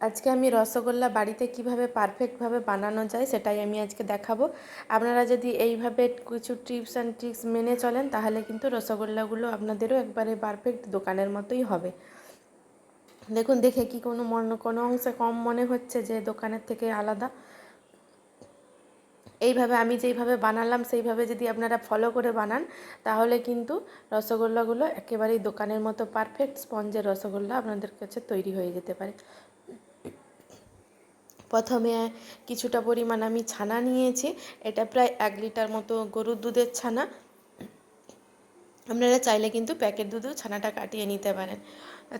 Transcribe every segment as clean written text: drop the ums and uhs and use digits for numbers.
আজকে আমি রসগোল্লা বাড়িতে কিভাবে পারফেক্টভাবে বানানো যায় সেটাই আমি আজকে দেখাবো। আপনারা যদি এইভাবে কিছু টিপস অ্যান্ড ট্রিক্স মেনে চলেন তাহলে কিন্তু রসগোল্লাগুলো আপনাদেরও একবারে পারফেক্ট দোকানের মতোই হবে। দেখুন, দেখে কি কোনো অংশে কম মনে হচ্ছে যে দোকানের থেকে আলাদা? এইভাবে আমি যেইভাবে বানালাম সেইভাবে যদি আপনারা ফলো করে বানান তাহলে কিন্তু রসগোল্লাগুলো একেবারেই দোকানের মতো পারফেক্ট স্পঞ্জের রসগোল্লা আপনাদের কাছে তৈরি হয়ে যেতে পারে। প্রথমে কিছুটা পরিমাণ আমি ছানা নিয়েছি। এটা প্রায় 1 লিটার মতো গরুর দুধের ছানা। আপনারা চাইলে কিন্তু প্যাকেট দুধেও ছানাটা কাটিয়ে নিতে পারেন।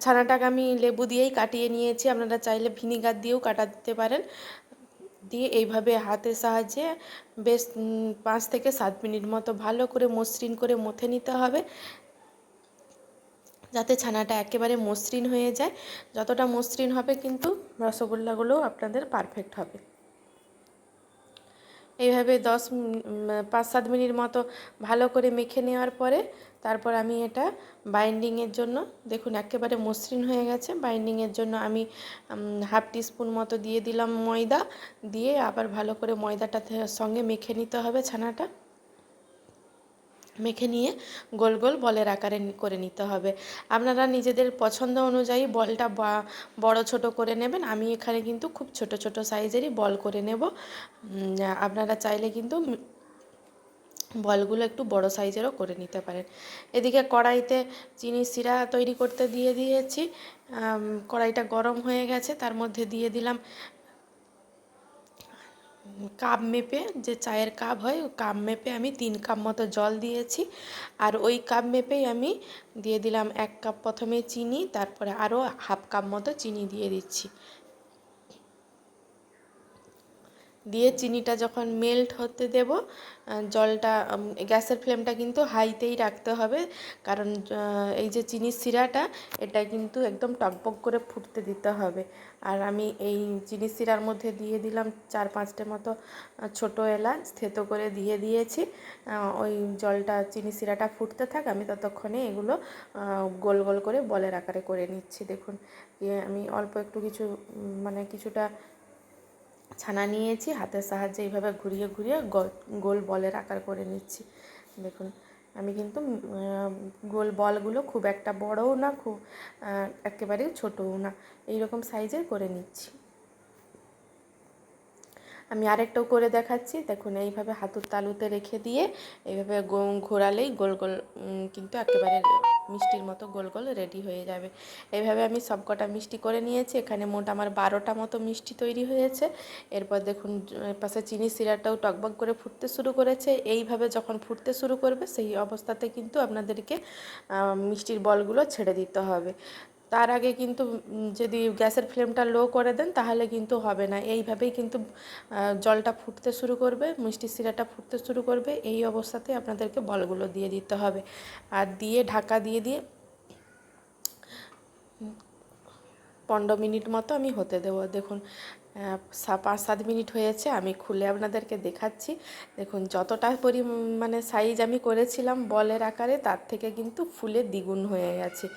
ছানাটাকে আমি লেবু দিয়েই কাটিয়ে নিয়েছি, আপনারা চাইলে ভিনিগার দিয়েও কাটা দিতে পারেন। দিয়ে এইভাবে হাতের সাহায্যে বেশ 5 থেকে 7 মিনিট মতো ভালো করে মসৃণ করে মথে নিতে হবে, যাতে ছানাটা একেবারে মসৃণ হয়ে যায়। যতটা মসৃণ হবে কিন্তু রসগোল্লাগুলোও আপনাদের পারফেক্ট হবে। এইভাবে 5-7 মিনিট মতো ভালো করে মেখে নেওয়ার পরে তারপর আমি এটা বাইন্ডিংয়ের জন্য, দেখুন একেবারে মসৃণ হয়ে গেছে। বাইন্ডিংয়ের জন্য আমি 1/2 টিস্পুন মতো দিয়ে দিলাম ময়দা, দিয়ে আবার ভালো করে ময়দাটা সঙ্গে মেখে নিতে হবে। ছানাটা মেখে নিয়ে গোল গোল বলের আকারে করে নিতে হবে। আপনারা নিজেদের পছন্দ অনুযায়ী বলটা বড় ছোট করে নেবেন। আমি এখানে কিন্তু খুব ছোট ছোট সাইজেরই বল করে নেব। আপনারা চাইলে কিন্তু বলগুলো একটু বড় সাইজেরও করে নিতে পারেন। এদিকে কড়াইতে চিনির শিরা তৈরি করতে দিয়ে দিয়েছি। কড়াইটা গরম হয়ে গেছে, তার মধ্যে দিয়ে দিলাম কাপ মেপে, যে চায়ের কাপ হয় ওই কাপ মেপে আমি 3 কাপ মতো জল দিয়েছি। আর ওই কাপ মেপেই আমি দিয়ে দিলাম 1 কাপ প্রথমে চিনি, তারপরে আরও 1/2 কাপ মতো চিনি দিয়ে দিচ্ছি। দিয়ে চিনিটা যখন মেল্ট হতে দেব, জলটা গ্যাসের ফ্লেমটা কিন্তু হাইতেই রাখতে হবে, কারণ এই যে চিনির শিরাটা এটা কিন্তু একদম টকবক করে ফুটতে দিতে হবে। আর আমি এই চিনির শিরার মধ্যে দিয়ে দিলাম 4-5টে মতো ছোটো এলাচ থেতো করে দিয়ে দিয়েছি। ওই জলটা চিনির শিরাটা ফুটতে থাক, আমি ততক্ষণে এগুলো গোল গোল করে বলের আকারে করে নিচ্ছি। দেখুন, আমি অল্প একটু কিছুটা ছানা নিয়েছি, হাতের সাহায্যে এইভাবে ঘুরিয়ে ঘুরিয়ে গোল বলের আকার করে নিচ্ছি। দেখুন, আমি কিন্তু গোল বলগুলো খুব একটা বড়ও না, খুব একেবারেই ছোটও না, এইরকম সাইজের করে নিচ্ছি। আমি আরেকটাও করে দেখাচ্ছি। দেখুন, এইভাবে হাতুর তালুতে রেখে দিয়ে এইভাবে ঘোরালেই গোল গোল কিন্তু একেবারে মিষ্টির মতো গোল গোল রেডি হয়ে যাবে। এইভাবে আমি সবকটা মিষ্টি করে নিয়েছি। এখানে মোট আমার 12টা মতো মিষ্টি তৈরি হয়েছে। এরপর দেখুন, পাশে চিনি শিরাটাও টকবক করে ফুটতে শুরু করেছে। এইভাবে যখন ফুটতে শুরু করবে সেই অবস্থাতে কিন্তু আপনাদেরকে মিষ্টির বলগুলো ছেড়ে দিতে হবে। তার আগে কিন্তু যদি গ্যাসের ফ্লেমটা লো করে দেন তাহলে কিন্তু হবে না। এইভাবেই কিন্তু জলটা ফুটতে শুরু করবে, মিষ্টির শিরাটা ফুটতে শুরু করবে, এই অবস্থাতে আপনাদেরকে বলগুলো দিয়ে দিতে হবে। আর দিয়ে ঢাকা দিয়ে দিয়ে 15 মিনিট মতো আমি হতে দেবো। দেখুন, 5-7 মিনিট হয়েছে, আমি খুলে আপনাদেরকে দেখাচ্ছি। দেখুন, যতটা পরিমাণে সাইজ আমি করেছিলাম বলের আকারে তার থেকে কিন্তু ফুলে দ্বিগুণ হয়ে গেছে।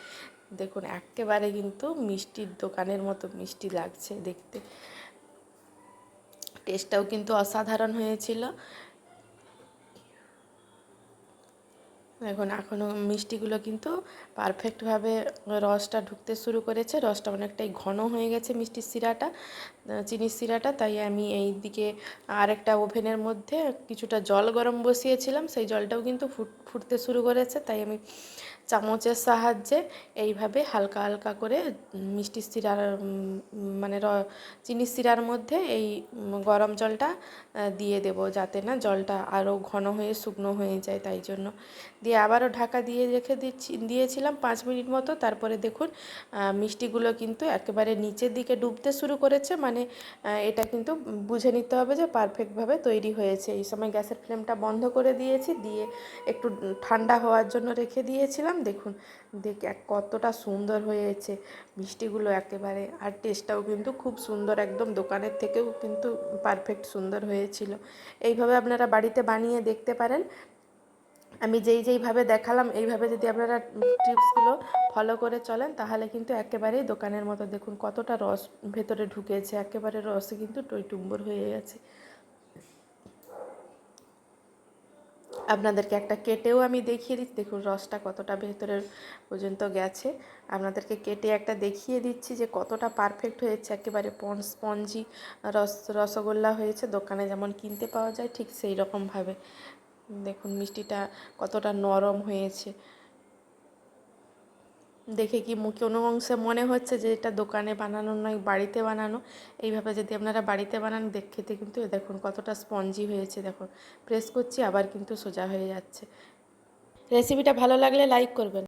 দেখুন, একেবারে কিন্তু মিষ্টির দোকানের মতো মিষ্টি লাগছে দেখতে। টেস্টটাও কিন্তু অসাধারণ হয়েছিল। দেখুন, এখনও মিষ্টিগুলো কিন্তু পারফেক্টভাবে রসটা ঢুকতে শুরু করেছে। রসটা অনেকটাই ঘন হয়ে গেছে মিষ্টির শিরাটা, চিনির শিরাটা। তাই আমি এই দিকে আরেকটা ওভেনের মধ্যে কিছুটা জল গরম বসিয়েছিলাম, সেই জলটাও কিন্তু ফুটতে শুরু করেছে। তাই আমি চামচের সাহায্যে এইভাবে হালকা হালকা করে মিষ্টির শিরার চিনির শিরার মধ্যে এই গরম জলটা দিয়ে দেব, যাতে না জলটা আরও ঘন হয়ে শুকনো হয়ে যায়। তাই জন্য দিয়ে আবারও ঢাকা দিয়ে দিয়েছিলাম 5 মিনিট মতো। তারপরে দেখুন, মিষ্টিগুলো কিন্তু একেবারে নিচের দিকে ডুবতে শুরু করেছে, মানে এটা কিন্তু বুঝে নিতে হবে যে পারফেক্টভাবে তৈরি হয়েছে। এই সময় গ্যাসের ফ্লেমটা বন্ধ করে দিয়েছি, দিয়ে একটু ঠান্ডা হওয়ার জন্য রেখে দিয়েছিলাম। দেখুন, কতটা সুন্দর হয়েছে মিষ্টিগুলো একেবারে, আর টেস্টটাও কিন্তু খুব সুন্দর, একদম দোকানের থেকেও কিন্তু পারফেক্ট সুন্দর হয়েছিল। এইভাবে আপনারা বাড়িতে বানিয়ে দেখতে পারেন। আমি যেইভাবে দেখালাম এইভাবে যদি আপনারা টিপসগুলো ফলো করে চলেন তাহলে কিন্তু একেবারেই দোকানের মতো, দেখুন কতটা রস ভেতরে ঢুকেছে, একেবারে রসে কিন্তু টইটুম্বর হয়ে গেছে। আপনাদেরকে একটা কেটেও আমি দেখিয়ে দিচ্ছি, দেখুন রসটা কতটা ভেতরের পর্যন্ত গেছে। আপনাদেরকে কেটে একটা দেখিয়ে দিচ্ছি যে কতটা পারফেক্ট হয়েছে, একেবারে স্পঞ্জি রসগোল্লা হয়েছে, দোকানে যেমন কিনতে পাওয়া যায় ঠিক সেই রকমভাবে। দেখুন মিষ্টিটা কতটা নরম হয়েছে, দেখে কি কোনো অংশে মনে হচ্ছে যে এটা দোকানে বানানো নয়, বাড়িতে বানানো। এইভাবে যদি আপনারা বাড়িতে বানান খেতে কিন্তু দেখুন কতটা স্পঞ্জি হয়েছে, দেখুন প্রেস করছি আবার কিন্তু সোজা হয়ে যাচ্ছে। রেসিপিটা ভালো লাগলে লাইক করবেন।